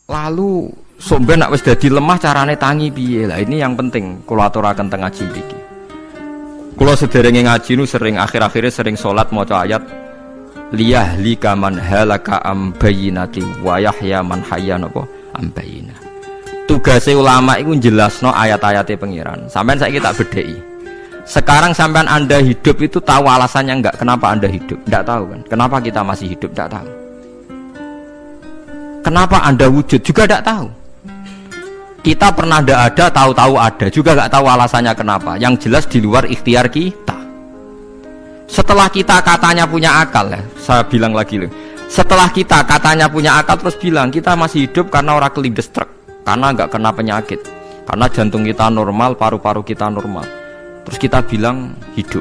Lalu somben nak wis dadi lemah carane tangi piye? Lah ini yang penting kula aturaken teng ngaji iki. Kula sederenge ngaji nu sering akhir-akhire sering salat maca ayat liyahlika man halaka am bayyinati wa yahya man hayya napa am bayyinah. Tugase ulama iku jelasno ayat-ayate pengiran. Sampeyan saiki tak bedheki. Sekarang sampean Anda hidup itu tahu alasannya enggak? Kenapa Anda hidup? Enggak tahu kan? Kenapa kita masih hidup? Enggak tahu. Kenapa Anda wujud? Juga enggak tahu. Kita pernah enggak ada, tahu-tahu ada, juga enggak tahu alasannya kenapa. Yang jelas di luar ikhtiar kita. Setelah kita katanya punya akal ya, saya bilang lagi loh. Setelah kita katanya punya akal terus bilang kita masih hidup karena orang kelindes truk, karena enggak kena penyakit, karena jantung kita normal, paru-paru kita normal. Terus kita bilang hidup.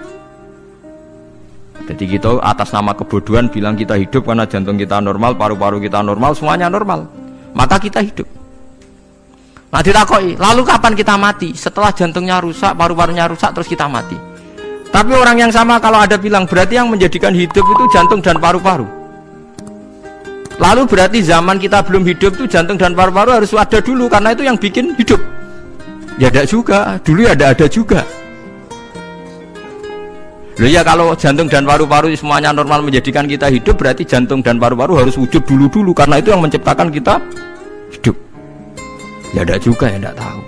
Jadi kita atas nama kebodohan bilang kita hidup karena jantung kita normal, paru-paru kita normal, semuanya normal. Maka kita hidup. Nah ditakoi, lalu kapan kita mati? Setelah jantungnya rusak, paru-parunya rusak, terus kita mati. Tapi orang yang sama kalau ada bilang berarti yang menjadikan hidup itu jantung dan paru-paru. Lalu berarti zaman kita belum hidup itu jantung dan paru-paru harus ada dulu karena itu yang bikin hidup. Ya ada juga, dulu ya ada juga. Loh ya kalau jantung dan paru-paru semuanya normal menjadikan kita hidup, berarti jantung dan paru-paru harus wujud dulu karena itu yang menciptakan kita hidup. Ya ada juga ya tidak tahu.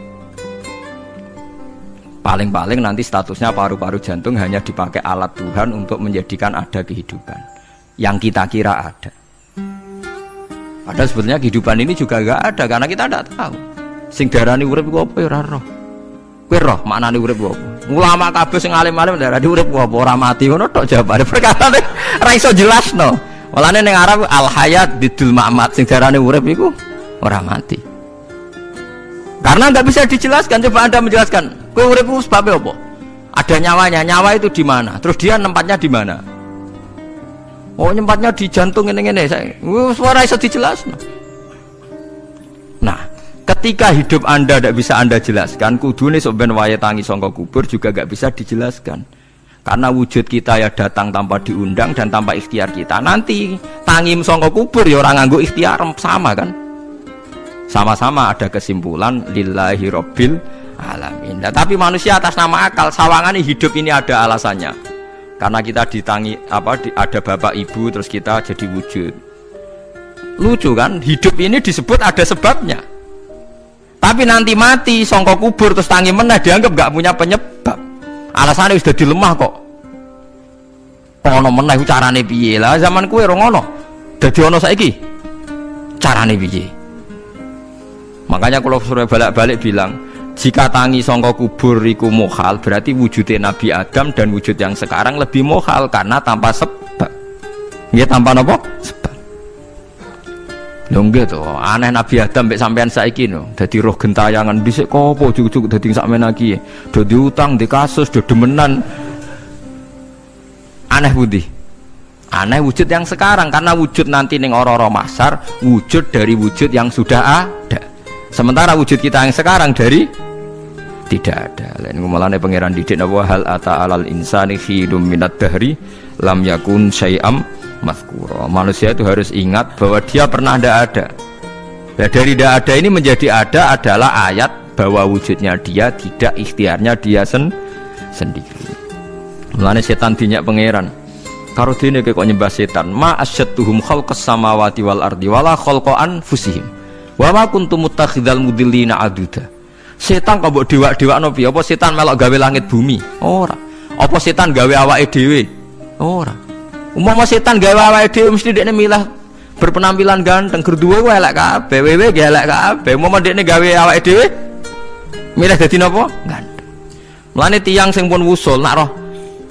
Paling-paling nanti statusnya paru-paru jantung hanya dipakai alat Tuhan untuk menjadikan ada kehidupan yang kita kira ada. Padahal sebetulnya kehidupan ini juga enggak ada karena kita tidak tahu. Sing darani urip iku apa ya ora roh. Kowe roh maknane urip apa? Ulama kabeh sing alim-alim darani urip apa ora mati ngono tok jawabane. Perkarane ora iso jelasno. Walane ning Arab al hayat bidul ma'mat sing darane urip iku ora mati. Karena enggak bisa dijelaskan, coba Anda menjelaskan. Kowe urip ku sebab apa? Ada nyawanya, nyawa itu di mana? Terus dia nempatnya di mana? Oh, nyempatnya di jantung ngene-ngene. Wis ora iso dijelasno. Nah, ketika hidup Anda tidak bisa Anda jelaskan, kudune sok ben wayahe tangi saka kubur juga tidak bisa dijelaskan. Karena wujud kita ya datang tanpa diundang dan tanpa ikhtiar kita. Nanti tangi saka kubur ya ora nganggo ikhtiar sama kan? Sama-sama ada kesimpulan lillahi rabbil alamin. Nah, tapi manusia atas nama akal sawangane hidup ini ada alasannya. Karena kita ditangi ada bapak ibu terus kita jadi wujud. Lucu kan? Hidup ini disebut ada sebabnya. Tapi nanti mati songko kubur terus tangi meneh dianggap gak punya penyebab. Alasannya sudah dilemah kok. Ono meneh carane piye lah zaman kuwe ora ngono. Dadi ono saiki. Carane piye? Makanya kalau suruh balik-balik bilang jika tangi songko kubur iku mukhal berarti wujudnya Nabi Adam dan wujud yang sekarang lebih mukhal karena tanpa sebab. Nggih tanpa napa? Sebab. Lho nggih to, aneh Nabi Adam mek sampean saiki no. Dadi roh gentayangan dhisik kopo cucuk dadi sakmene iki. Do diutang, di kasus, do demenan. Aneh budi. Aneh wujud yang sekarang karena wujud nanti ning ora-ora mahsyar wujud dari wujud yang sudah ada. Sementara wujud kita yang sekarang dari tidak ada. Lain ngomongane pangeran didik napa hal ata alal insani khidum minad dahri lam yakun syai'am mazkura. Manusia itu harus ingat bahwa dia pernah tidak ada. Nah, dari tidak ada ini menjadi ada adalah ayat bahwa wujudnya dia tidak ikhtiarnya dia sendiri. Mulane setan dinyak pangeran. Karo dene kok nyembah setan. Ma asyadduhum khalqas samawati wal ardi wala khalqa anfusihim. Wa ma kuntum muttakhidal mudillina aduda. Setan kok mbok dewak-dewakno piye? Apa setan melok gawe langit bumi? Ora. Apa setan gawe awake dhewe? Ora. Umpama setan gawe awake dhewe mesti dekne milah berpenampilan ganteng, gerduwe ku elek kabeh, wewe ge elek kabeh. Umpama dekne gawe awake dhewe milah dadi napa? Ganteng. Mulane tiyang sing pun wusul nak roh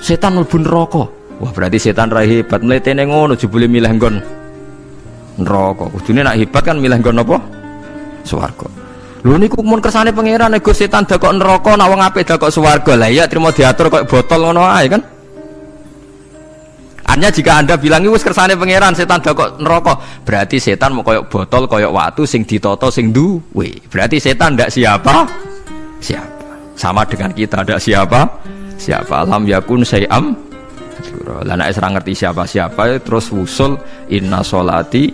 setan mlebu neraka. Wah, berarti setan ra hebat, mletene ngono jebule milih nggon neraka. Kudune nak hebat kan milih nggon apa? Swarga. Lho niku mun kersane pangeran nego setan dakok neraka nak wong apik dakok swarga. Lah iya trimo diatur kok botol ngono ae kan. Artinya jika Anda bilang wis kersane pangeran setan dakok neraka, berarti setan mau koyok botol koyok watu sing ditata sing duwe. Berarti setan ndak siapa? Sama dengan kita ndak siapa? Lam yakun syai'am. Lah nek ora ngerti siapa-siapa terus wusul inna sholati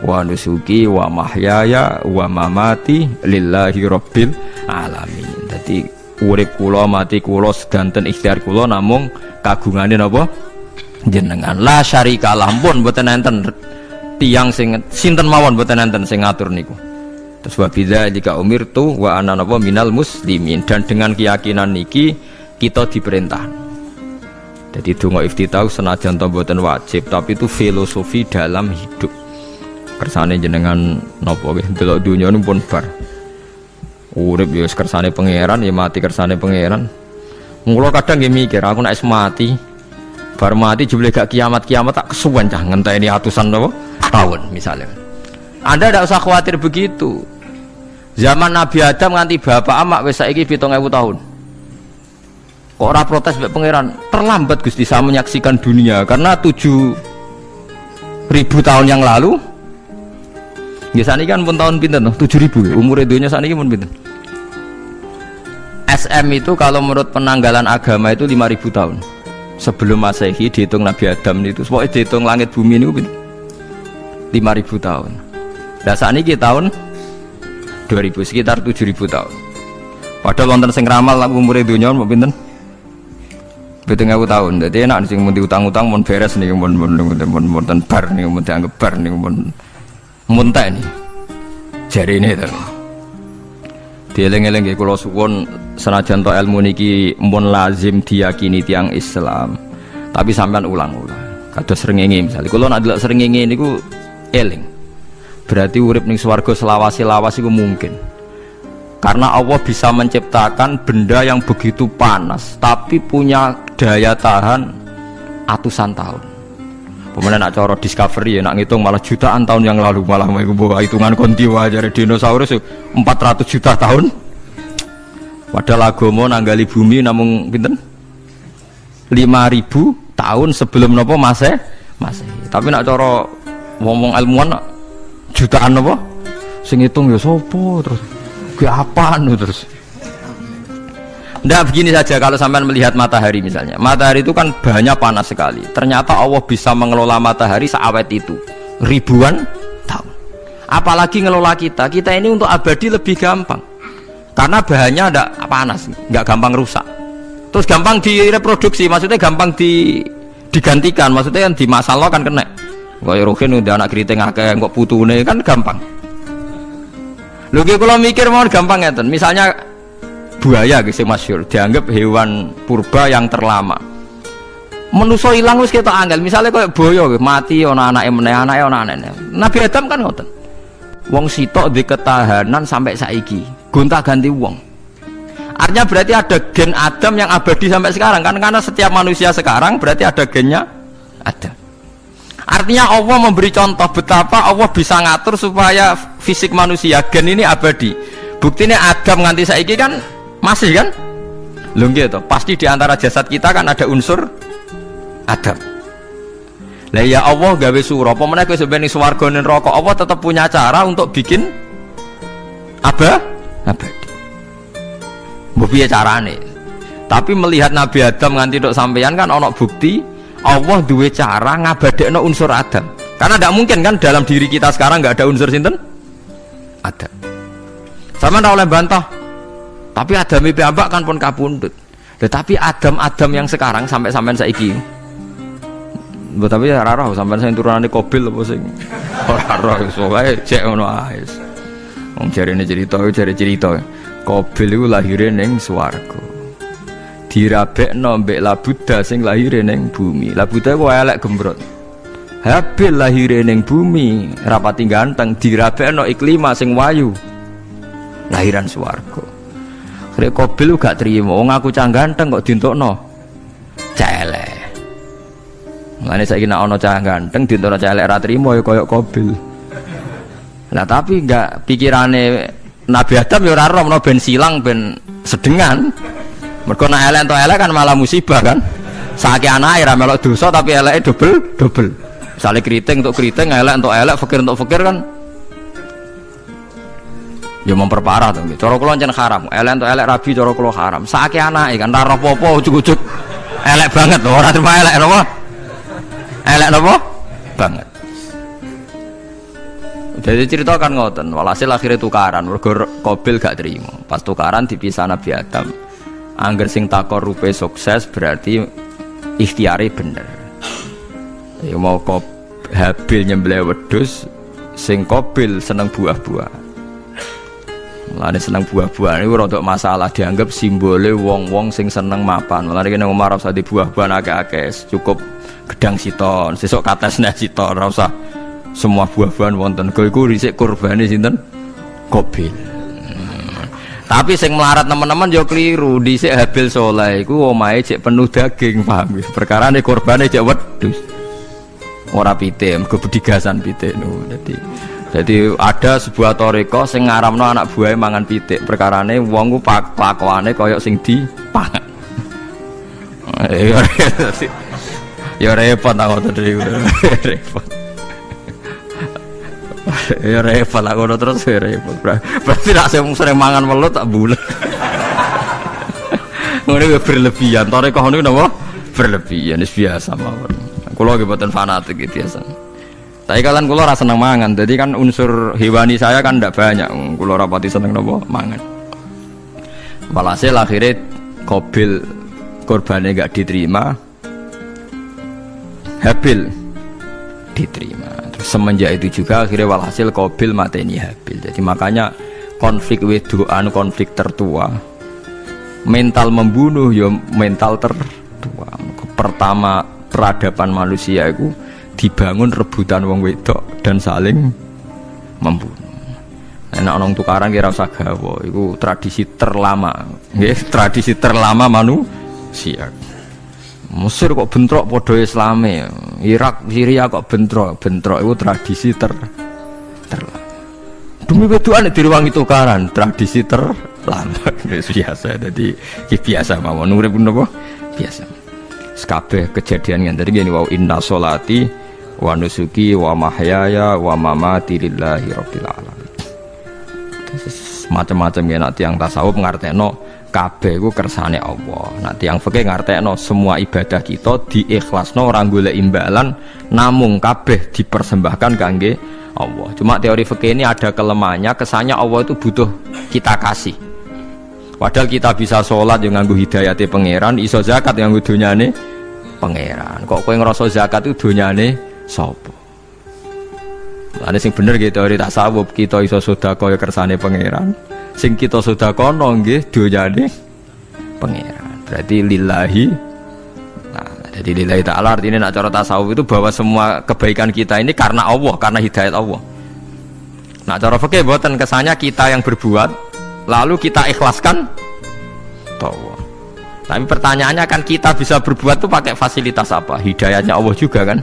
wa nusuki wa mahyaya wa mamati lillahi rabbil alamin. Dadi urip kula mati kula sedanten ikhtiar kula namung kagungane napa jenengan. La syarikalah pun mboten enten tiyang sing sinten mawon mboten enten sing ngatur niku. Terus wa bidzalika umirtu wa ana napa minal muslimin, dan dengan keyakinan niki kita diperintah. Jadi donga iftitah senajan to mboten wajib, tapi itu filosofi dalam hidup. Kersane jenengan napa nggih delok dunya pun bar. Urip ya kersane pangeran, ya mati kersane pangeran. Mula kadang nggih mikir aku nek mati bar mati jebule gak kiamat-kiamat tak kesuwen cah ngenteni atusan napa tahun misalnya. Anda tidak usah khawatir begitu. Zaman Nabi Adam nganti bapak amak wis saiki 7.000 tahun. Kok ora protes mbek pangeran? Terlambat Gusti saya menyaksikan dunia karena 7.000 tahun yang lalu. Nggih saniki kan pun tahun pinten to? 7.000. Umur dunia saniki pun pinten? SM itu kalau menurut penanggalan agama itu 5.000 tahun. Sebelum Masehi dihitung Nabi Adam itu, pokoknya dihitung langit bumi ini 5.000 tahun. Nah saat ini tahun 2000, sekitar 7.000 tahun. Padahal wonten sing ramal umur dunia mau pinten? 7.000 tahun. Jadi enak sing mun diutang-utang mun beres nih, mun bar nih, mun dianggap bar nih, mun muntah nih. Jari ini to. Dieling-eling nggih kula suwun senajan to ilmu niki mun lazim diyakini tiyang Islam. Tapi sampean ulang-ulang. Kados srengenge misalnya kula nak delok srengenge niku eling. Berarti urip ning swarga selawase-lawas itu mungkin. Karena Allah bisa menciptakan benda yang begitu panas tapi punya daya tahan atusan tahun. Pemenang nak cara discovery ya nak ngitung malah jutaan tahun yang lalu, malah bawa hitungan kontiwa dari dinosaurus 400 juta tahun. Padahal agama nanggali bumi namung pinten 5.000 tahun sebelum napa Masehi. Tapi nak cara ngomong ilmuwan jutaan apa sing ngitung ya sopo terus ke apaan terus. Ndak begini saja kalau sampean melihat matahari misalnya. Matahari itu kan banyak panas sekali. Ternyata Allah bisa mengelola matahari seawet itu ribuan tahun. Apalagi ngelola kita. Kita ini untuk abadi lebih gampang. Karena bahannya ndak panas, nggak gampang rusak. Terus gampang direproduksi, maksudnya gampang digantikan, maksudnya kan di masa lo kan kena. Kaya rohin udah anak keriting akeh kok putune kan gampang. Lho ki kula mikir mau gampang ngeten. Misalnya buaya sing masyhur dianggap hewan purba yang terlama. Manusa ilang wis ketok angel. Misale koyo boyo mati ana anake meneh, anake ana anene. Nabi Adam kan ngoten. Wong sitok di ketahanan sampai saiki, gonta-ganti wong. Artinya berarti ada gen Adam yang abadi sampai sekarang kan, karena setiap manusia sekarang berarti ada gennya Adam. Artinya Allah memberi contoh betapa Allah bisa ngatur supaya fisik manusia gen ini abadi. Buktinya Adam nganti saiki kan masih kan? Lho nggih to, pasti di antara jasad kita kan ada unsur Adam. Lah ya Allah gawe sura, apa meneh kowe sampeyan ning swarga ning neraka, Allah tetap punya cara untuk bikin abadi. Mbok piye carane? Tapi melihat Nabi Adam nganti tok sampeyan kan ana bukti Allah duwe cara ngabadekno unsur Adam. Karena tidak mungkin kan dalam diri kita sekarang nggak ada unsur sinten? Adam. Sama ndak oleh bantah. Tapi Adam piyambak kan pun kapundhut. Tetapi Adam yang sekarang sampai sampean saiki. Mbok tapi ya ora roh sampean sing turunane Qabil apa sing ora roh iso wae cek ngono ae. Wong jarene cerita. Qabil iku lahire ning swarga. Dirabekno mbek Labuda sing lahire ning bumi. Labuda ku elek gembrot. Habil lahire ning bumi, rapati ganteng, dirabekno Iklima sing wayu. Lahiran swarga. Rek Qabil gak trimo, wong aku cah ganteng kok dientukno celek. Mulane saiki nek ana cah ganteng dientukno celek ra trimo ya kaya Qabil. Nah tapi enggak pikirane Nabi Adam ya ora roh ben silang ben sedengan. Mergo nek elek entuk elek kan malah musibah kan. Saiki anake ra melok dosa tapi eleke double. Misale keriting untuk keriting, elek untuk elek, fakir untuk fakir kan. Ya memperparah to. Cara kula jan haram. Elek untuk elek rabi cara kula haram. Saiki anake kan ora apa-apa ujug-ujug elek banget lho, ora terima elek napa? Elek napa? Banget. Jadi cerita kan ngoten, walhasil akhirnya tukaran, mergo Qabil gak terima. Pas tukaran dipisah Nabi Adam. Angger sing takorupe sukses berarti ikhtiare bener. Ya mau Habil nyembelih wedhus, sing Qabil seneng buah-buah. Mulane seneng buah-buahan iku rada masalah, dianggap simbole wong-wong sing seneng mapan. Mulane kene Umar ora usah di buah-buahan akeh-akeh, cukup gedang siton, sesuk katesne siton, ora usah semua buah-buahan wonten. Iku dhisik kurbane sinten? Qabil. Tapi sing melarat teman-teman yo keliru, dhisik Habil saleh iku omahe cek penuh daging, paham ya? Perkarane kurbane cek wedhus. Ora pitik, mergo bedigasan pitik no. Jadi ada sebuah toriko sing ngaramno anak buahe mangan pitik. Perkarane wong ku pakwane kaya sing dipangan. Ya repot ta ngoten iki. Repot. Ya repot lah ngono terus repot. Berarti nek sering mangan welut tak bulet. Ngono ku berlebihan. Toriko niku napa? Berlebihan, wis biasa mawon. Kula nggih boten fanatik iki biasa. Tapi kalian kula ora seneng mangan, jadi kan unsur hewani saya kan ndak banyak. Kula ora pati seneng napa mangan. Walhasil akhirnya Qabil korbannya gak diterima, Habil diterima. Terus semenjak itu juga akhirnya walhasil Qabil mateni Habil. Jadi makanya konflik wedoan, konflik tertua, mental membunuh ya mental tertua. Pertama peradaban manusia itu dibangun rebutan wong wedok dan saling membunuh. Nek ana tukaran kira usah gawa, iku tradisi terlama, nggih, tradisi terlama manusia. Mesir kok bentrok padha Islame, Irak, Syria kok bentrok iku tradisi terlama. Demi wedokan direwangi tukaran, tradisi terlama. Biasa, jadi biasa mawon urip napa? Biasa. Kabeh kejadian yang tadi gini, wa inna sholati wa nusuki wa mahyaya wa mamati lillahi rabbil alamin. Macam-macam ya, nanti yang tasawuf ngartekno kabeh iku kersane Allah. Nanti yang fikih ngartekno semua ibadah kita diikhlasno ora golek imbalan, namung kabeh dipersembahkan kangge Allah. Cuma teori fikih ini ada kelemahannya, kesannya Allah itu butuh kita kasih. Padahal kita bisa sholat yang nganggo hidayate pangeran, iso zakat yang nganggo donyane pangeran. Kok kowe ngrasa zakat itu donyane sapa? Lane sing bener gitu teori tasawuf, kita iso sedekah ya kersane pangeran. Sing kita sedekahno nggih donyane pangeran. Berarti lillahi. Nah, jadi lillahi ta'ala artinya nak cara tasawuf itu bahwa semua kebaikan kita ini karena Allah, karena hidayat Allah. Nah, cara fikih mboten, kesannya kita yang berbuat lalu kita ikhlaskan Allah. Tapi pertanyaannya kan kita bisa berbuat tuh pakai fasilitas apa? Hidayahnya Allah juga kan.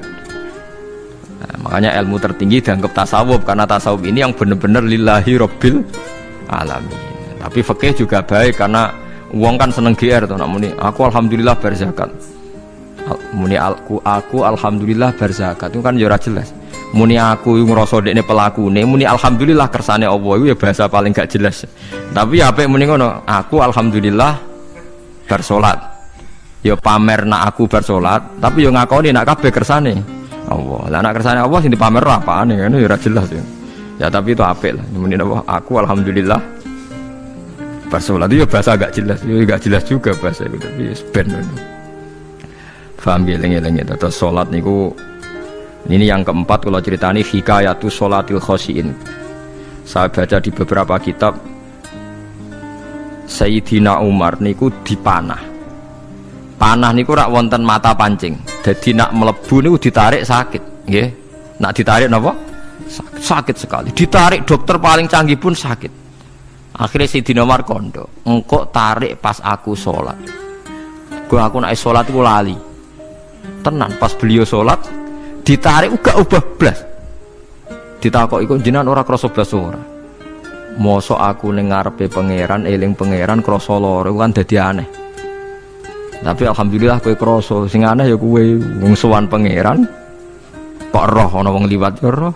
Nah, makanya ilmu tertinggi dianggap tasawuf, karena tasawuf ini yang benar-benar lillahi rabbil alamin. Tapi fikih juga baik, karena uang kan seneng GR tuh, namanya aku alhamdulillah berzakat. Muni aku alhamdulillah berzakat itu kan jora jelas. Muni aku ngrasa dekne pelakune, muni alhamdulillah kersane Allah itu ya bahasa paling gak jelas. Tapi apik muni ngono, aku alhamdulillah bersolat. Ya pamer nak aku bersolat, tapi yo ngakoni nak kabeh kersane Allah. Lah nak kersane Allah sing dipamer apane kan ya ora jelas ya. Ya tapi itu apik lah. Muni apa? Aku alhamdulillah bersolat itu ya bahasa gak jelas. Ya gak jelas juga bahasa itu, tapi ben ngono. Paham geleng-geleng itu. Terus salat niku ini yang keempat, kalau ceritani hikayatus sholatil khosyin. Saya baca di beberapa kitab, Sayyidina Umar niku dipanah. Panah niku rak wonten mata pancing. Jadi nak melebu niku ditarik sakit, nggih. Nak ditarik napa? Sakit sekali. Ditarik dokter paling canggih pun sakit. Akhirnya Sayyidina Umar kondo, engkau tarik pas aku sholat. Gua aku nak sholat iku lali. Tenan pas beliau sholat ditarik uga ubah blas. Ditakoki kok jenengan ora krasa blas ora. Mosok aku ning ngarepe pangeran, eling pangeran krasa lara kan dadi aneh. Tapi alhamdulillah kowe krasa, sing aneh ya kowe wong sowan pangeran kok roh ana wong liwat yo roh.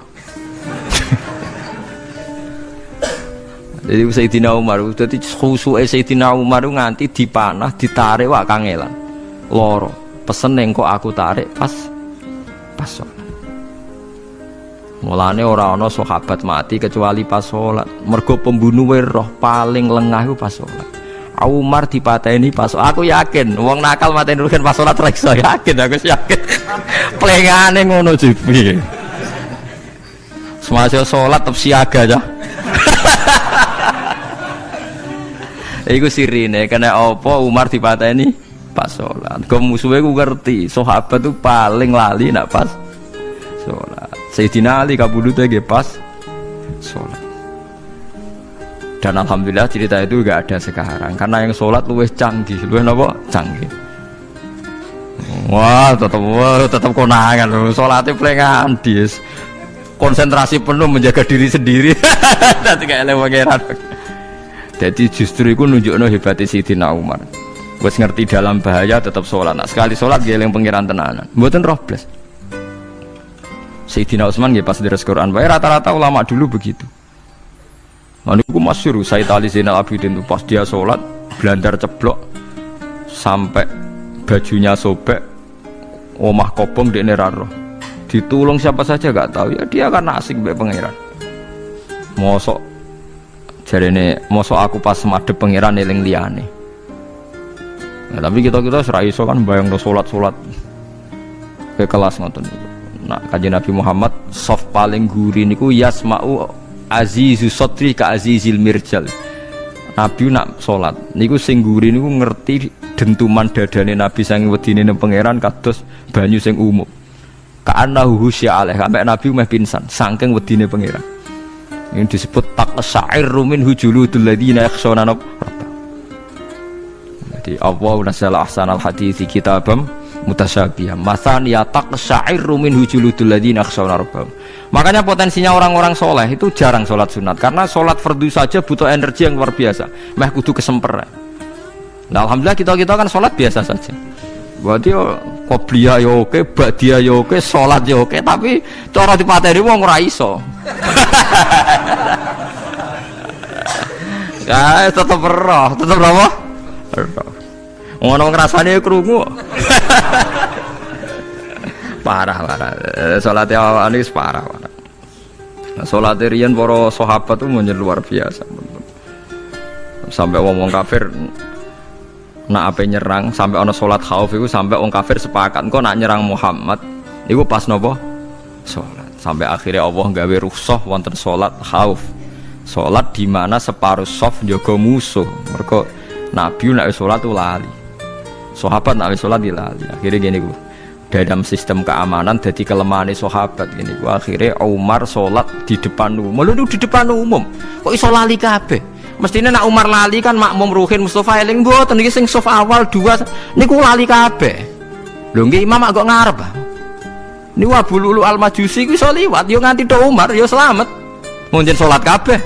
Jadi Sayyidina Umar dadi khusuke Sayyidina Umar nganti dipanah, ditarik wak kangelan. Lara. Pesen kok aku tarik pas sholat. Mulane ora ana sahabat mati kecuali pas salat. Mergo pembunuhe roh paling lengah iku pas salat. Umar dipateni pas aku yakin wong nakal mateni rugen pas salat ra iso yakin aku yakin. Plengane ngono jipi. Semasa salat tetep siaga aja. Iku sirine kena apa Umar dipateni pas salat. Kok musuhe ku ngerti, sahabat tuh paling lali nak pas salat. Sayyidina Ali kabudute nggih pas salat. Dan alhamdulillah cerita itu enggak ada sekarang karena yang sholat luwih canggih, luwih napa? Canggih. Wah, tetap konangan lho. Salate plengan dis. Konsentrasi penuh menjaga diri sendiri. Dadi gak eleh pangeran. Jadi justru itu nunjukno hebatnya Sayyidina Umar. Wis ngerti dalam bahaya tetap sholat. Nah, sekali sholat dia eling pangeran tenanan. Mboten roh blas. Sayyidina Utsman nggih pas deres Quran wae rata-rata ulama dulu begitu. Nah niku masyhur Sayyid Ali Zainal Abidin itu pas dia sholat blandar ceblok sampai bajunya sobek, omah kobong dekne ra roh. Ditulung siapa saja gak tahu ya dia kan asik mbek pangeran. Mosok jarene mosok aku pas madhep pangeran eling liyane. Nah, tapi kita ora iso kan bayangno salat-salat ke kelas ngoten niku. Nah, Kanjeng Nabi Muhammad soft paling guri niku yasma'u azizu sotri ka azizil mirjal. Nabi nak salat niku sing guri niku ngerti dentuman dadane Nabi sang wedine nang pangeran kados banyu sing umum. Ka'annahu husya alaih sampai Nabi meh pingsan saking wedine pangeran. Ini disebut taqsa'irru min hujuludul ladina yakhshawna rabbah. Jadi Allah nazzala ahsanal hadithi kitabam mutasyabihah masan ya taqsa'irru min hujuludul ladina yakhshawna rabbah. Makanya potensinya orang-orang soleh itu jarang sholat sunat karena sholat fardu saja butuh energi yang luar biasa. Meh kudu kesemperan. Nah, alhamdulillah kita kan sholat biasa saja. Berarti qobliyah ya oke, ba'diyah ya oke, sholat ya oke, tapi cara dipateni wong ora iso. Ya tetep roh, tetep apa? Ngono ngrasane krungu. Parah salatnya awal ini parah. Nah, salatnya riyen para sahabat itu menjadi luar biasa. Sampai wong kafir nak ape nyerang, sampai ana salat khauf itu sampai wong kafir sepakat kok nak nyerang Muhammad iku pas napa? Salat. Sampai akhirnya Allah gawe rukhsah wonten salat khauf. Salat di mana separuh shaf njaga musuh. Mergo Nabi nek salat lali. Sahabat nek salat dilali. Akhirnya gini ku. Dalam sistem keamanan jadi kelemahan sahabat gini gua akhirnya Umar sholat di depan umum lalu di depan umum kok iso lali kabeh mestinya nak Umar lali kan makmum Ruhin Mustafa eling mboten iki sing saf awal dua niku lali kabeh lho nggih imam kok ngarep niku Abu Lulu Al-Majusi ku iso liwat yo nganti tok Umar yo selamat munjen sholat kabeh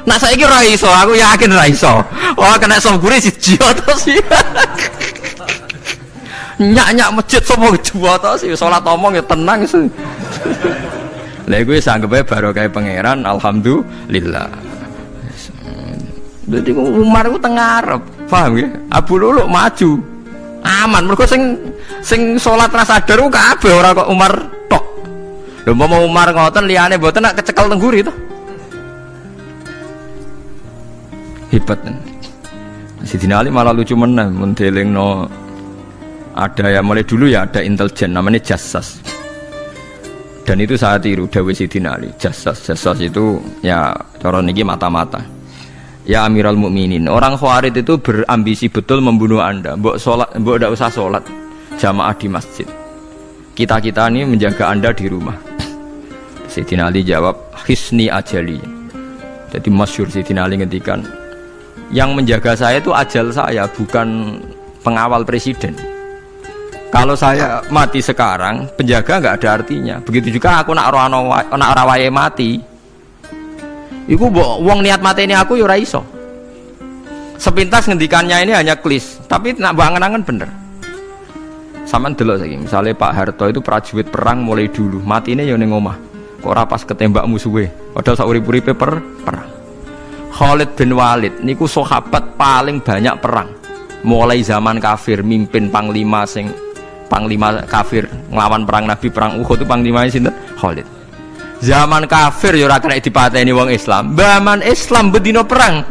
nak saiki ra iso aku yakin ra iso wah kena sambure siji terus nyak masjid sapa juwata sih salat omong ya tenang sih. Lha kuwi sanggepe barokah pangeran alhamdulillah. Dadi Umar ku teng ngarep, paham nggih? Abu Lulu maju. Aman mergo sing salat ra sadar ku kabeh ora kok Umar tok. Lha umpama Umar ngoten liyane mboten nak kecekel teng guri to. Hebat. Sidina Ali malah lucu meneh mun delingno ada ya mulai dulu ya ada intelijen namanya jassas dan itu saya tiru dawuh Sidina Ali jassas itu ya cara niki mata-mata ya Amirul Mukminin orang Khawarij itu berambisi betul membunuh anda mbok ndak usah sholat jamaah di masjid kita ini menjaga anda di rumah. Sidina Ali jawab hisni ajali jadi masyhur Sidina Ali ngendikan yang menjaga saya itu ajal saya bukan pengawal presiden. Kalau saya mati sekarang, penjaga nggak ada artinya. Begitu juga aku nak rawaye mati. Iku wong niat mati ini aku yo ora iso. Sepintas ngendikannya ini hanya klis, tapi nak bangen-angen bener. Sampeyan delok saiki, misalnya Pak Harto itu prajurit perang mulai dulu, matine yo ning omah. Kok ora pas ketembak musuhe, padahal sak urip-uripe perang. Khalid bin Walid niku sahabat paling banyak perang. Mulai zaman kafir mimpin panglima kafir ngelawan perang Nabi perang Uhud itu panglimanya sinten Khalid. Zaman kafir ya ora kena dipateni wong Islam. Zaman Islam bedino perang.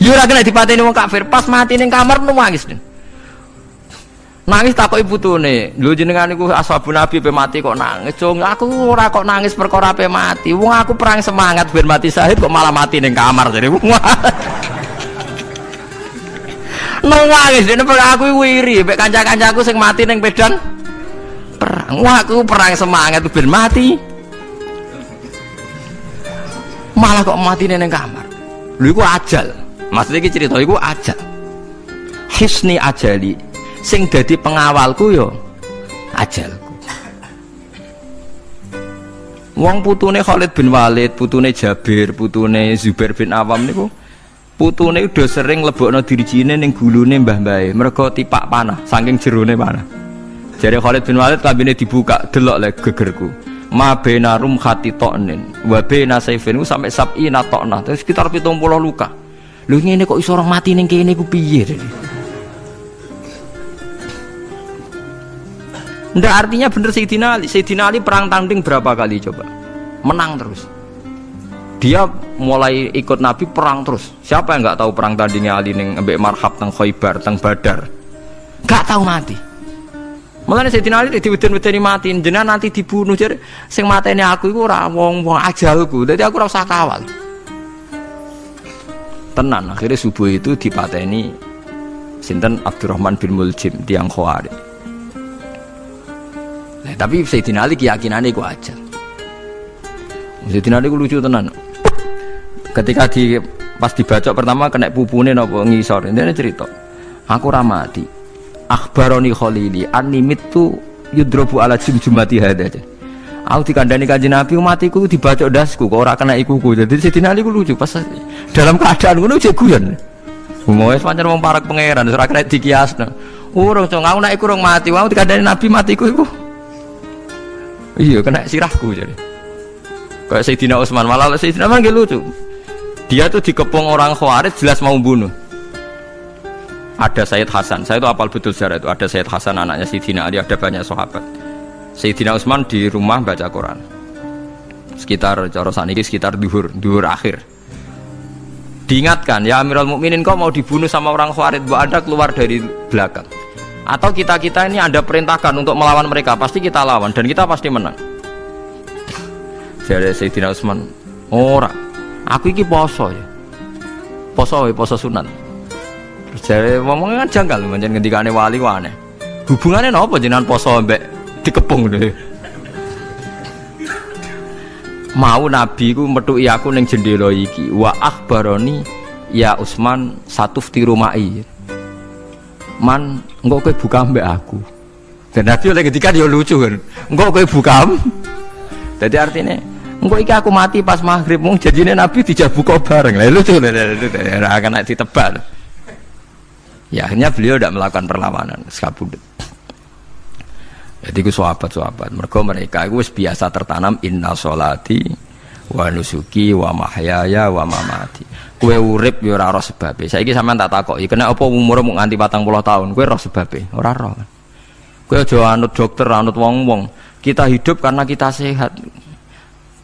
Ya ora kena dipateni wong kafir. Pas mati ning kamar nangis. Nangis takoki putune. Lho jenengan niku ashabun Nabi pe mati kok nangis. Jong aku ora kok nangis perkara pe mati. Wong aku perang semangat ben mati syahid kok malah mati ning kamar jare. Nangis dene aku wiri mek kanca-kancaku sing mati ning medan perang. Wah aku perang semangat ben mati. Malah kok mati ning kamar. Lho iku ajal. Maksudnya iki cerita iku ajal. Hisni ajali. Sing dadi pengawalku yo ajalku. Wong putune Khalid bin Walid, putune Jabir, putune Zubair bin Awam niku putune udah sering lebokno dirijine ning gulune mbah-mbahe mergo tipak panah saking jerone panah. Jare Khalid bin Walid kambine dibuka, delok le gegerku. Ma bena rum khati to'nin wa bena saifin sampai sab'ina to'nah. Terus sekitar 70 luka. Lho ngene kok iso orang mati ning kene ku piye? Ndak artinya bener Sayyidina Ali. Sayyidina Ali perang tanding berapa kali coba? Menang terus. Dia mulai ikut Nabi perang terus. Siapa yang nggak tahu perang tandingnya Ali ning ambek Marhab teng Khaibar, teng Badar? Nggak tahu mati. Mulane Sayyidina Ali diweden-wedeni mati, jenengan nanti dibunuh jare sing mateni aku iku ora wong-wong ajalku. Dadi aku ora usah kawal. Tenan akhirnya subuh itu dipateni sinten Abdurrahman bin Muljim tiang Khawarij. Nah, tapi Sayyidina Ali keyakinannya itu aja. Sayyidina Ali itu lucu tenan. Ketika pas dibacok pertama kena pupune napa ngisor. Ini cerita. Aku ramati. Akhbaroni Khalili annimitu yudrobu ala jumjumati hada. Aku dikandani Kanjeng Nabi matiku dibacok dasku kok ora kena ikuku. Jadi Sayyidina Ali ku lucu pas dalam keadaan ngono jek guyon. Wong pancen wong parek pangeran ora kena dikiasno. Urung cong aku nek iku urung mati, aku dikandani Nabi matiku iku. Iya kena sirahku jadi. Kayak Sayyidina Utsman malah Sayyidina Utsman nggih lucu. Dia tuh dikepung orang Khawarij jelas mau bunuh. Ada Sayyid Hasan, saya itu apal betul sejarah itu. Ada Sayyid Hasan anaknya Sayyidina Ali, ada banyak sahabat. Sayyidina Utsman di rumah baca Quran. Sekitar cara saniki sekitar duhur akhir. Diingatkan, ya Amirul Mukminin kau mau dibunuh sama orang Khawarij, buat Anda keluar dari belakang. Atau kita ini Anda perintahkan untuk melawan mereka, pasti kita lawan dan kita pasti menang. Jadi Sayyidina Utsman, ora, aku iki poso ya, poso sunat. Jadi ngomongnya kan janggal, macam ngendikane wali aneh. Hubungannya apa jenengan poso mbek dikepung deh. Mau Nabi ku metuki aku ning jendela iki, wa akhbaroni ya Utsman satufti rumai. Man, engkau kowe buka mbek aku. Dan Nabi oleh ketika dia lucu kan. Engkau kowe buka. Jadi artinya, engkau iki aku mati pas maghrib, mung janjine Nabi dijak buka bareng. Lah lucu ora akan ditebak. Ya akhirnya beliau tidak melakukan perlawanan, sekabudut. Jadi ku sahabat-sahabat, mereka itu biasa tertanam inna sholati wa nusuki wa mahyaya wa mamati. Kue urip ya ora roh sebabe. Saiki sampean tak takoki, kena apa umurmu nganti 40 tahun? Kue roh sebabe? Ora roh. Kue aja anut dokter, anut wong-wong. Kita hidup karena kita sehat.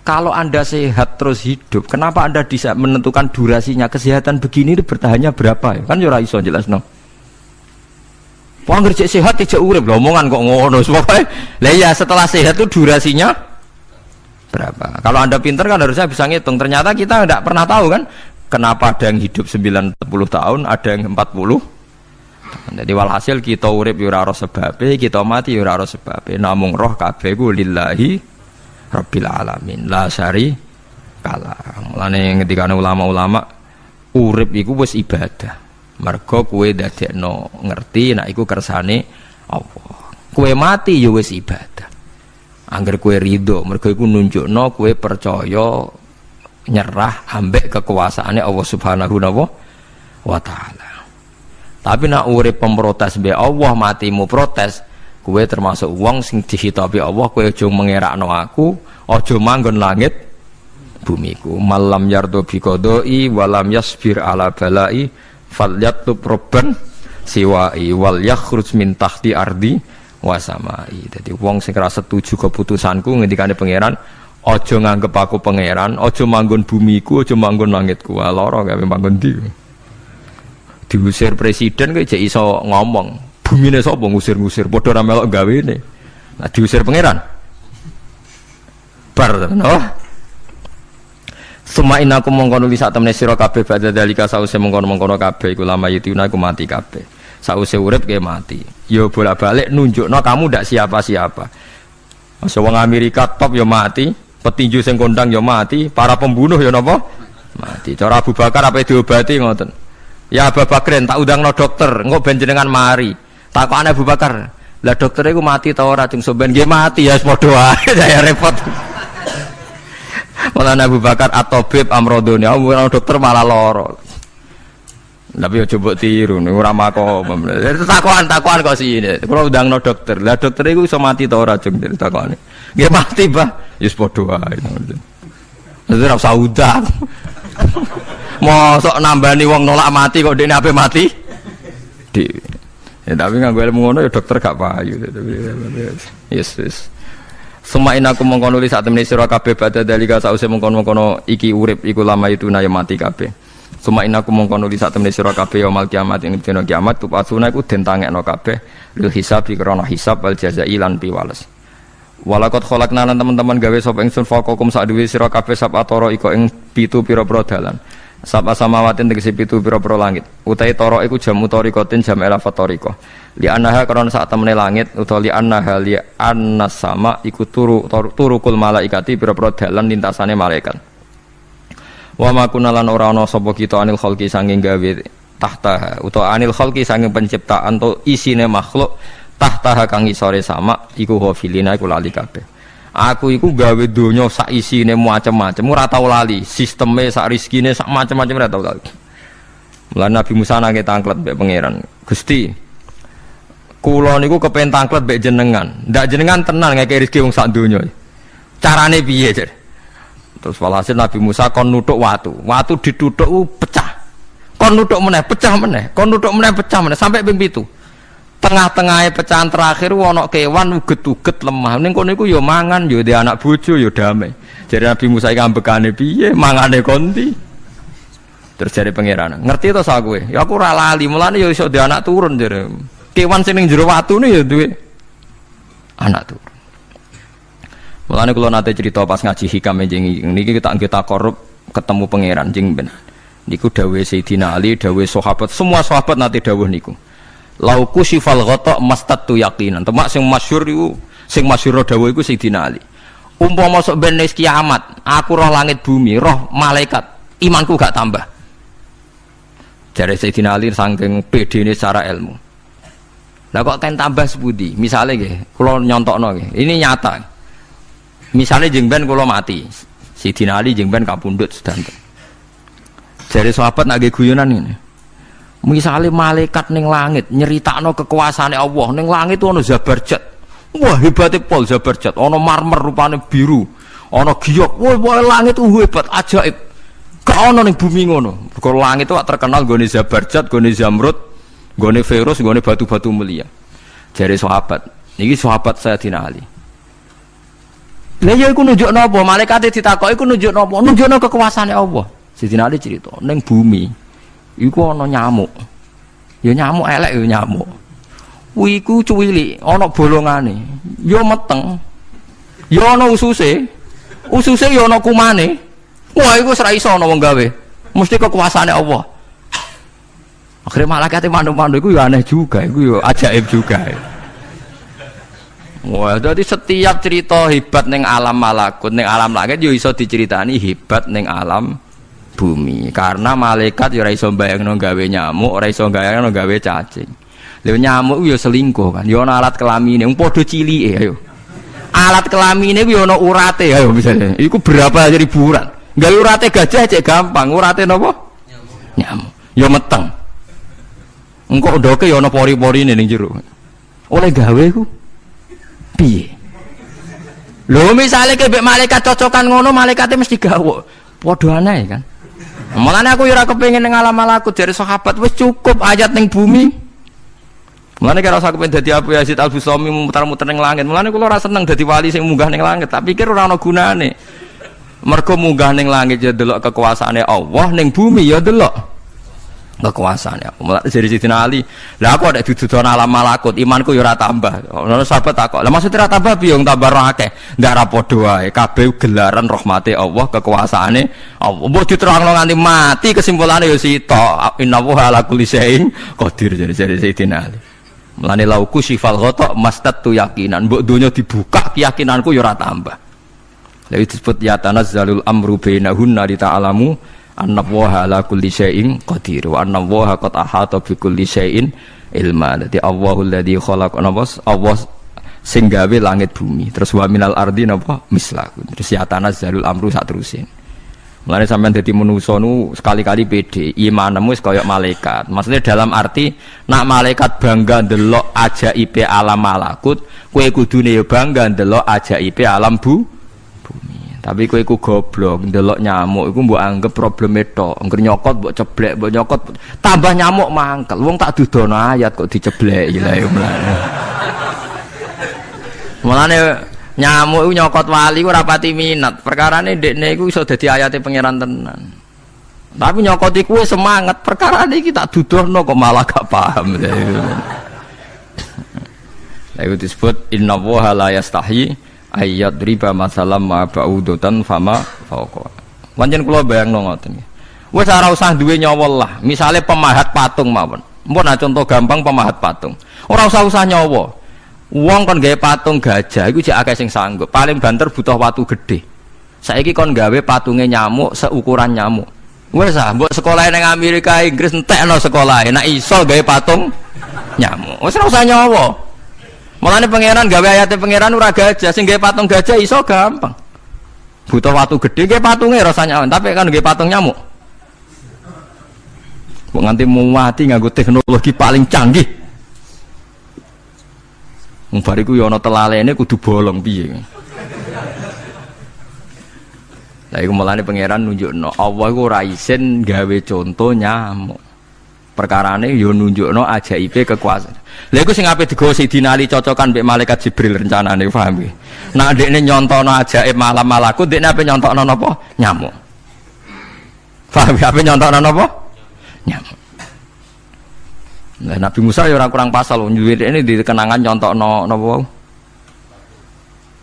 Kalau Anda sehat terus hidup, kenapa Anda bisa menentukan durasinya? Kesehatan begini bertahannya berapa ya? Kan ya ora iso jelasno. Wong kerja sehat tidak urip lho, omongan kok ngono. Pokoke lah ya setelah sehat itu durasinya berapa? Kalau Anda pintar kan harusnya bisa ngitung. Ternyata kita tidak pernah tahu kan. Kenapa ada yang hidup 90 tahun, ada yang 40. Jadi walhasil kita urip ya ora ora sebabe, kita mati ya ora ora sebabe. Namung roh kabeh ku lillahi rabbil alamin. La syari kala. Mulane ngendikane ulama-ulama urip iku wis ibadah. Mergo kowe dadekno ngerti nek iku kersane Allah. Kowe mati ya wis ibadah. Angger kowe ridho, mergo iku nunjukno kowe percaya nyerah ambek kekuasaannya Allah Subhanahu wa taala. Tapi nak urip pemprotes be Allah matimu protes, kowe termasuk wong sing dihitabi Allah, kowe aja mengerakno aku, aja manggon langit bumiku. Malam yardo bi qodoi walam yasbir ala balai falyatlub robban siwai wal yakhruj min tahti ardi wa samai. Dadi wong sing ora setuju keputusanku ngendikane pangeran, Aja nganggep aku pangeran, aja manggon bumiku, aja manggon langitku. Lara gawe manggon ndi. Diusir presiden kok jek iso ngomong. Bumine sapa ngusir-ngusir padha ra melok gawene. Nah diusir pangeran. Bar no. Suma inaku mongkon nuli sak temne sira kabeh badha dalika sause mongkon-mongkon kabeh iku lama yituna iku mati kabeh. Sause urip ke mati. Ya bolak-balik nunjukno kamu ndak siapa-siapa. Masa wong Amerika top ya mati, petinju sing kondang ya mati, para pembunuh ya napa? Mati. Cara Abu Bakar apa diobati ngoten. Ya Abu Bakar tak undangno dokter, engko ben jenengan mari. Takokane Abu Bakar, lah dokter iku mati ta ora cung soben nggih mati ya padha wae saya repot. Malah Abu Bakar at-tabib amrodone, dokter malah loro. Tapi yo coba tiru ora makom. Takokan kok sini. Kula undangno dokter. Lah dokter iku iso mati ta ora cung takokane. Nggih mati, Pak. Ya padha wae. Dadi ora usah udang. Mosok nambani wong nolak mati kok dekne ape mati? Ya tapi nganggo ilmu ngono ya dokter gak payu. Yes. Suma inaku mongkon nulis sak temene sira kabeh badha dalika sause mongkon-mongkon iki urip iku lama itu na ya mati kabeh. Suma inaku mongkon nulis sak temene sira kabeh yaumul kiamat ing dina kiamat tupasuna iku den tangekno kabeh lil hisab krana hisab wal jazai lan piwales. Walakot khalaqna lan teman-teman gawe sapa ingsun faqakum sak duwe sira kabeh sab atara iko ing 7 pira-pira dalan. Sab samawatin tegese 7 pira-pira langit. Utahe tara iku jam utarikatin jam elafat tarika. Li annaha karena sak temene langit utawa li annaha li annas sama iku turukul malaikati pira-pira dalan lintasane malaikat. Wa ma kunalan ora ana sapa kita anil khalqi sanging gawe tahta utawa anil khalqi sanging penciptaan to isine makhluk tahta kang isore sama iku hafilina iku lali kabeh. Aku iku gawe donya sak isine macam-macam ora tau lali, sisteme sak rezekine sak macam-macam ora tau lali. Mulane Nabi Musa nangke tanglet mbek pangeran. Gusti, kula niku kepen tanglet mbek jenengan. Ndak jenengan tenan ngeke rezeki wong sak donya. Carane piye, Jar? Terus walhasil Nabi Musa kon nuthuk watu. Watu dituthuk pecah. Kon nuthuk meneh, pecah meneh. Kon nuthuk meneh, pecah meneh sampai ping 7. Tengah-tengahnya pecahan terakhir ana kewan uget-uget lemah. Ning kono iku ya mangan, ya di anak bojo ya damai. Jadi Nabi Musa iki ambekane piye? Mangane konti. Terus jare pangeran, ngerti to sak kowe? Ya aku ora lali, mulane ya iso di anak turun jare. Kewan sing ning jero watune ya duwe anak turun. Mulane kula nate cerita pas ngaji hikam niki kita korup ketemu pangeran jeng ben. Niku dawuhe Sayyidina Ali, dawuhe sahabat, semua sahabat nate dawuh niku. Lauku sifal ghata mastatu yaqinan. Temak sing masyhur iku, sing masyhur dawuh iku Sayyidina Ali. Umpama masuk ben kiamat, aku roh langit bumi, roh malaikat, imanku gak tambah. Jare Sayyidina Ali saking pedene secara ilmu. Lah kok ten tambah sepundi? Misale nggih, kula nyontokno nggih. Ini nyata. Misale jeng ben kula mati. Sayyidina Ali jeng ben kapundhut sedanten. Jare sahabat nak nggih guyonan ngene. Misale malaikat ning langit nyeritakno kekuasaane Allah, ning langit ana Zabarjat. Wah, hebate pol Zabarjat, ana marmer rupane biru, ana giok. Wah, langit hebat, ajaib. Gak ana ning bumi ngono. Mergo langit itu terkenal gone Zabarjat, gone Zamrud, gone Firus, gone batu-batu mulia. Jare sahabat, niki sahabat Sayyidina Ali. Lah ya iku nunjukno apa? Malaikate ditakoki iku nunjukno apa? Nunjukno kekuasaane Allah. Sayyidina Ali cerita, ning bumi iku ana nyamuk. Ya nyamuk elek ya nyamuk. Kuwi iku cuwilik, ana bolongane. Ya meteng. Ya ana ususe. Ususe ya ana kumane. Wah iku wis ra iso ana wong gawe. Mesti kekuasaane Allah. Akhire malaikate mandu-mandu iku ya aneh juga, iku ya ajaib juga. Wah, jadi setiap cerita hebat ning alam malakut, ning alam langit ya iso diceritani hebat ning alam bumi, karena malaikat ya ora iso mbayangno gawe nyamuk, ora iso mbayangno gawe cacing. Lha nyamuk ya selingkuh kan, ya ana alat kelamine, wong padha cilike ayo. Alat kelamine ku ya ana urate ayo misalnya. Iku berapa ribuan. Gawe urate gajah cek gampang, urate napa? Nyamuk. Ya meteng. Engko ndoke ya ana pori-porine ning jero. Oleh gawe ku piye? Lho misale kebek malaikat cocokan ngono, malaikate mesti gawe. Padha aneh kan. Mulane aku ora kepengin ning alam malakut dari sahabat, wis cukup ayat ning bumi. Mulane kira usah kepen dadi Abu Yazid Al-Bustami muter-muter ning langit. Mulane kula ora seneng dadi wali sing munggah ning langit, tak pikir ora ana gunane. Mergo munggah ning langit ya delok kekuasaane Allah, ning bumi ya delok kekuasaane Allah. Mulane jadi Sidina Ali, lah aku ada didudon alam malakut, imanku ya ora tambah. Ono sahabat takok, "Lah maksud ora tambah piye wong tambah roh akeh?" Ndak ra padha wae, kabeh gelaran rahmate Allah, kekuasaane Allah. Mbok diterangno nganti mati kesimpulane ya sita, innallaha ala kulli syai'in qadir jadi Sidina Ali. Mulane lauku sifal ghata mastatu yakinan, mbok donya dibuka keyakinanku ya ora tambah. Lha disebut ya tanazzalul amru bainahunna li ta'lamu annallaha ala kulli syai'in qadir wa annallaha qad ahata bi kulli syai'in ilma. Dadi Allahul ladzi khalaqana Allah sing gawe langit bumi. Terus wa minal ardi napa mislahu. Terus ya tanazzalul amru sak terusin. Mulane sampean dadi manusa nu sekali-kali pede, imanmu wis kaya malaikat. Maksudnya dalam arti nak malaikat bangga ndelok ajaibe alam malakut, kowe kudune ya bangga ndelok ajaibe alam bumi. Tapi kowe iku goblok, ndelok nyamuk iku mbok anggap probleme tok. Engger nyokot mbok ceblek, mbok nyokot tambah nyamuk mangkel. Wong tak dudono ayat kok dicebleki lha ya mulane. Mulane nyamuk iku nyokot wali ora pati minat. Perkarane ndekne iku iso dadi ayate pangeran tenan. Tapi nyokot iku semangat. Perkarane iki tak dudono kok malah gak paham. Lha iku disebut innallaha la yastahi ayat riba masalam ma ba'udatan fama fauqa. Pancen kula bayangno ngoten. Wis ora usah duwe nyawa lah. Misale pemahat patung mawon. Mpun contoh gampang pemahat patung. Ora usah nyawa. Wong kon gawe patung gajah iku jek akeh sing sanggup. Paling banter butuh watu gede. Saiki kon gawe patunge nyamuk seukuran nyamuk. Wis ah, mbok sekolah ning Amerika Inggris entekno sekolah. Nek iso gawe patung nyamuk. Wis ora usah nyawa. Mulane pangeran gawe ayate pangeran ora gajah, sing gawe patung gajah iso gampang. Butuh watu gede gawe patunge rasa nyaman, tapi kan gawe patung nyamuk. Kok nganti mati nganggo teknologi paling canggih. Wong bariku ya ana telalene kudu bolong piye. Lah iku mulane pangeran nunjukno Allah iku ora isin gawe conto nyamuk. Perkarane ya nunjukno ajaibe kekuasaan. Lha iku sing ape digawa Sidina Ali cocokan mbek malaikat Jibril rencanane paham nggih. Nek ndekne nyontono ajaib malam malakut, ndekne ape nyontokno napa? Nyamuk. Paham ape nyontokno napa? Nyamuk. Nah, Nabi Musa ya ora kurang pasal ini di kenangan nyontokno napa wae.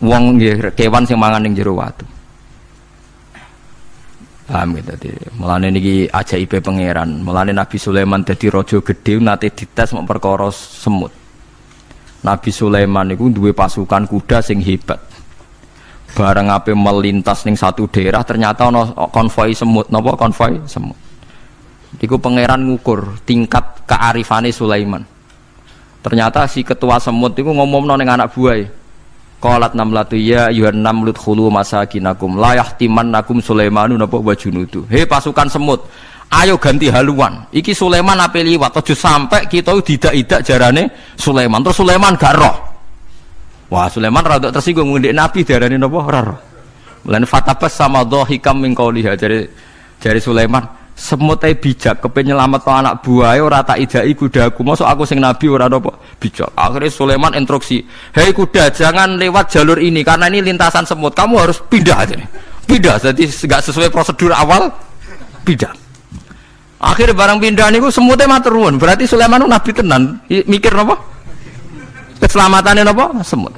Wong nggih kewan sing mangan ning jero watu. Paham gitu tadi. Mulane niki ajaibe pangeran. Mulane Nabi Sulaiman dadi raja gedhe nate dites mok perkara semut. Nabi Sulaiman niku duwe pasukan kuda sing hebat. Bareng ape melintas ning satu daerah ternyata ana konvoi semut. Napa konvoi semut? Iku pangeran ngukur tingkat kearifane Sulaiman. Ternyata si ketua semut iku ngomongno ning anak buahe. Qalat namlatu ya ayuhan namlut khulu masakinakum la yahtimannakum Sulaimanu napa wa junudu. He pasukan semut, ayo ganti haluan. Iki Sulaiman ape liwat aja sampai kita didak-idak jarane Sulaiman. Terus Sulaiman gak roh. Wah, Sulaiman rada tersinggung ngendek Nabi diarani napa ora roh. Mulane fatabas sama dhahikam min qauliha jare Sulaiman semut ae bijak kepen nyelametno anak buahe ora tak idaki kudaku. Mosok aku sing nabi ora apa bijak. Akhirnya Sulaiman instruksi, "Hei kuda, jangan lewat jalur ini karena ini lintasan semut. Kamu harus pindah aja nih." Pindah, jadi enggak sesuai prosedur awal. Pindah. Akhirnya barang pindah niku semutnya matur nuwun. Berarti Sulaiman nabi tenan. Mikir napa? Keselamatan napa? Semut.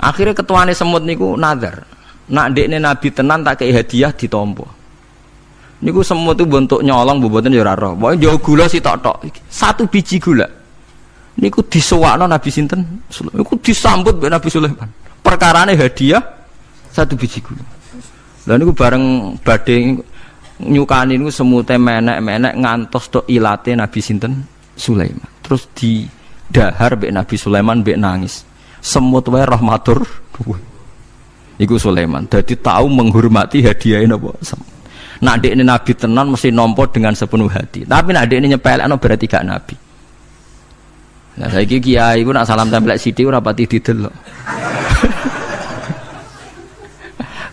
Akhirnya ketuane semut niku nazar. Nak ndekne nabi tenan tak kei hadiah ditampa. Niku semut itu bentuk nyolong mboten ya ora roh. Pokoke njawa gula sitok-tok. Satu biji gula. Niku disewakno Nabi sinten? Niku disambut mbek Nabi Sulaiman. Perkarane hadiah satu biji gula. Lah niku bareng badhe nyukani niku semute menek-menek ngantos tok ilate Nabi sinten? Sulaiman. Terus didahar mbek Nabi Sulaiman mbek nangis. Semut wae rahmatur. Iku Sulaiman. Dadi tahu menghormati hadiahe napa? Nak dekne nabi tenan mesti nampa dengan sepenuh hati. Tapi nak dekne nyepelekno berarti gak nabi. Nah saiki kiai iku nak salam tempel sithik ora pati didelok.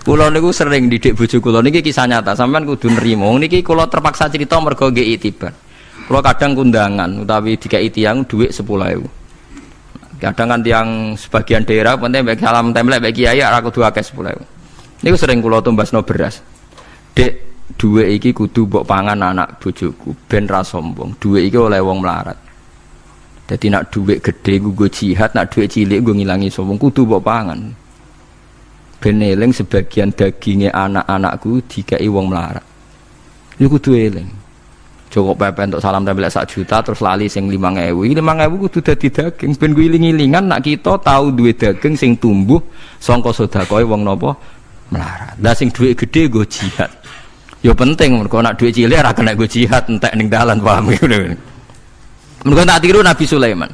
Kula niku sering didik bojo kula niki kisah nyata, sampean kudu nrimo. Niki kula terpaksa cerita mergo nggih itibar. Kalau kadang kundangan utawi dikai tiyang dhuwit 10.000. Kadang kan tiang sebagian daerah penting bagi salam template bagi kiai ora kudu akeh 10.000. Niku sering kula tumbasno beras. Dek, dhuwit iki kudu mbok pangan anak bojoku ben ra sombong. Dhuwit iki oleh wong melarat. Dadi nak dhuwit gedhe nggo jihad, nak dhuwit cilik nggo ngilangi sombong kudu mbok pangan. Ben eling sebagian daginge anak-anakku dikai wong melarat. Niku kudu eling. Cukup pepe untuk salam tempel 1 juta terus lali sing 5.000. 5.000 kudu dadi daging ben ku iling-ilingan nak kita tahu duwe daging sing tumbuh saka sedekahe wong napa melarat. Lah sing dhuwit gedhe nggo jihad. Ya penting mergo nak dhuwit cilik ora kena nggo jihad entek ning dalan paham ngono. Mergo tak tiru Nabi Sulaiman.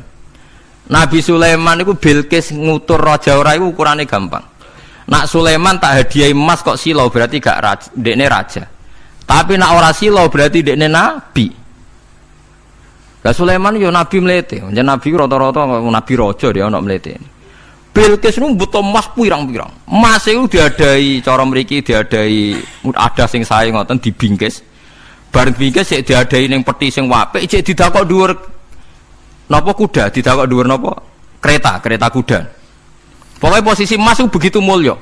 Nabi Sulaiman iku Bilqis ngutur raja ora iku ukurane gampang. Nak Sulaiman tak hadiahi emas kok silau berarti gak raja, dekne raja. Tapi nak ora silau berarti dekne nabi. Lah Sulaiman yo nabi mlete. Jan nabi rata-rata nabi raja dia ana mlete. Bilqis nu butuh emas pirang-pirang. Emas iku diadai cara mriki diadai ada sing sae ngoten dibingkis. Bareng bingkis sik diadai ning peti sing apik sik didakok dhuwur napa kuda, didakok dhuwur napa kereta kuda. Pokoknya posisi emas itu begitu mulia.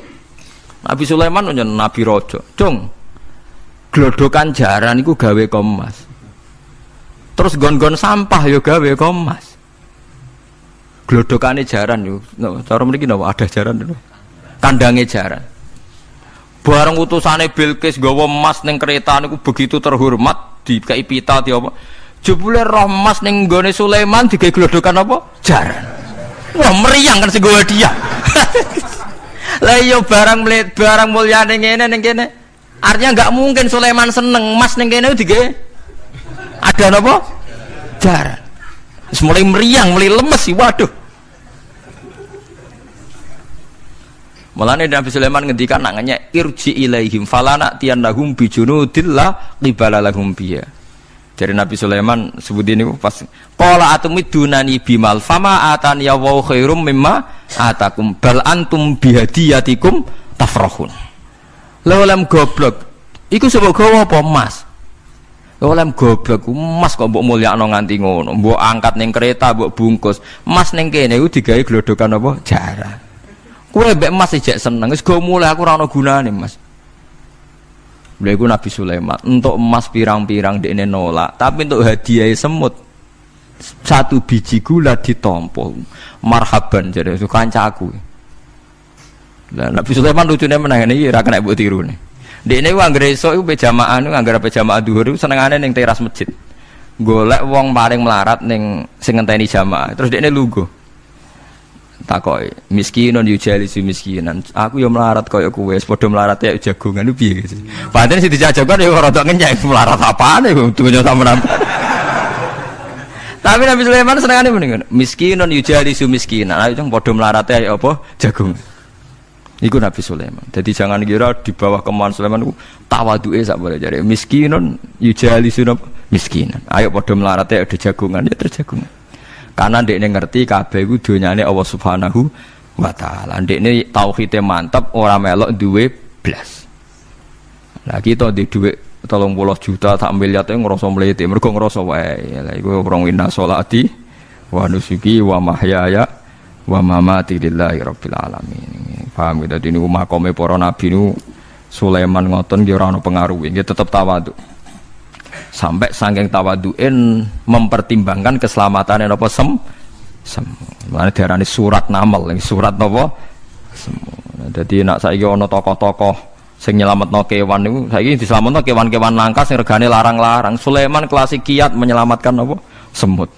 Nabi Sulaiman nyen nabi raja. Cung. Glodokan jaran iku gawe emas. Terus gon-gon sampah yo gawe emas. Glodokane jaran yo. Cara mriki napa ada jaran lho. Kandange jaran. Bareng utusane Bilqis gawa emas ning kereta niku begitu terhormat dikai pita di apa. Jebule roh emas ning nggone Sulaiman digawe glodokan apa? Jaran. Wah meriang kan sing gawe dia. Lah yo barang mulyane ngene ning kene. Artinya enggak mungkin Sulaiman seneng emas ning kene digawe ada napa? Jaran. Wis mulai meriang, mulai lemes sih, waduh. Mulane Nabi Sulaiman ngendikan nangane irji ilaihim falana tiyanahum bijunudillah qibala lahum biya. Dari Nabi Sulaiman sebutin niku pas qala atumidunani bimal fama atani ya wa khairum mimma atakum bal antum bihadiyatikum tafrahun. Lelem goblok iku sebab gawa apa emas. Lelem goblok emas kok mbok mulyakno nganti ngono, mbok angkat ning kereta, mbok bungkus. Emas ning kene iku digawe glodokan apa? Jaran. Kowe mbek emas ijek seneng, wis go mulai aku ora ana gunane, Mas. Lha iku Nabi Sulaiman, untuk emas pirang-pirang dekne nolak, tapi untuk hadiah semut 1 biji gula ditampa. Marhaban jare kancaku. Lah Nabi Sulaiman lucune menang iki ora kena mbok tirune. Dekne ku anggere esuk iku pejamaah niku anggere pejamaah zuhur senengane ning teras masjid. Golek wong paling melarat ning sing ngenteni jamaah. Terus dekne lungguh. Takoki, miskinun yujalisu miskinan. Aku yo melarat kaya kowe, padha melarat ya jagongan ku piye gitu. Padahal sing dijajakan yo rada ngenyek melarat apane kok dunya sampean. Tapi Nabi Sulaiman senengane mendingan miskinun yujalisu miskinan. Ayo padha melarat ya apa jagongan. Iku Nabi Sulaiman. Jadi jangan kira di bawah kemauan Sulaiman itu tawaduke sak boleh jare. Miskinun yujalisun miskinan. Ayo padha mlarate ada jagungan ya terjagungan. Karena ndekne ngerti kabeh iku donyane Allah Subhanahu wa taala. Ndekne tauhide mantep ora melok duwe blas. Lah kita di dhuwit 30 juta tak miliar ngrasa mlete. Mergo ngrasa wae. Lah iku wong inna sholati wa nusuki wa mahyaya wa mamati lillahi rabbil alamin. Paham gitu. Dadi niku makome para nabi niku Sulaiman ngoten nggih ora ana pengaruhe, nggih tetep tawadhu. Sampai saking tawadhuin mempertimbangkan keselamatan napa Mane diarani surat namel, surat napa? Semu. Dadi nek saiki ana tokoh-tokoh sing nyelametno kewan niku saiki diselametno kewan-kewan langka sing regane larang-larang. Sulaiman klasik kiat menyelamatkan napa? Semut.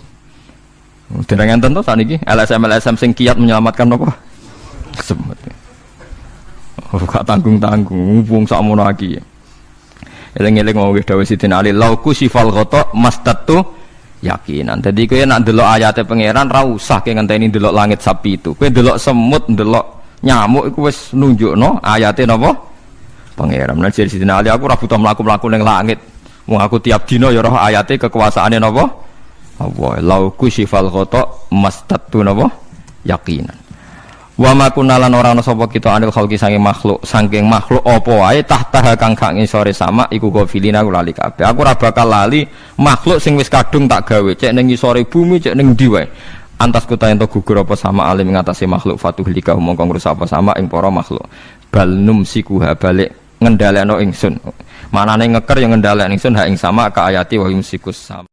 Dereng enten to saniki LSM sing kiat menyelamatkan napa? Semut. Gak tanggung-tanggung wong sakmono iki. Eling-eling wong wis dawuh Sidin Ali lauku sifal ghata mastatu yakinan. Dadi kowe nek ndelok ayate pangeran ra usah ke ngenteni ndelok langit sapi itu. Kowe ndelok semut, ndelok nyamuk iku wis nunjukno ayate napa? Pangeran. Nek Sidin Ali aku ora butuh mlaku-mlaku ning langit. Wong aku tiap dina ya roh ayate kekuasaane napa? Allah. Lauku sifal ghata mastatu napa? Yakinan. Wa ma kunna lan ora ana sapa kita anil khalqi saking makhluk apa wae tahta kang gak ngisore sama iku gofilina lali kabeh. Aku ora bakal lali makhluk sing wis kadung tak gawe cek ning ngisore bumi cek ning ndi wae. Antas kuta ento gugur apa sama alim ngatasi makhluk fatuhlika mongko ngrusak apa sama ing para makhluk. Bal numsikuha balik ngendhalekno ingsun. Manane ngeker yang ngendhalekno ingsun ha ing sama ka ayati wa yumsikus sama.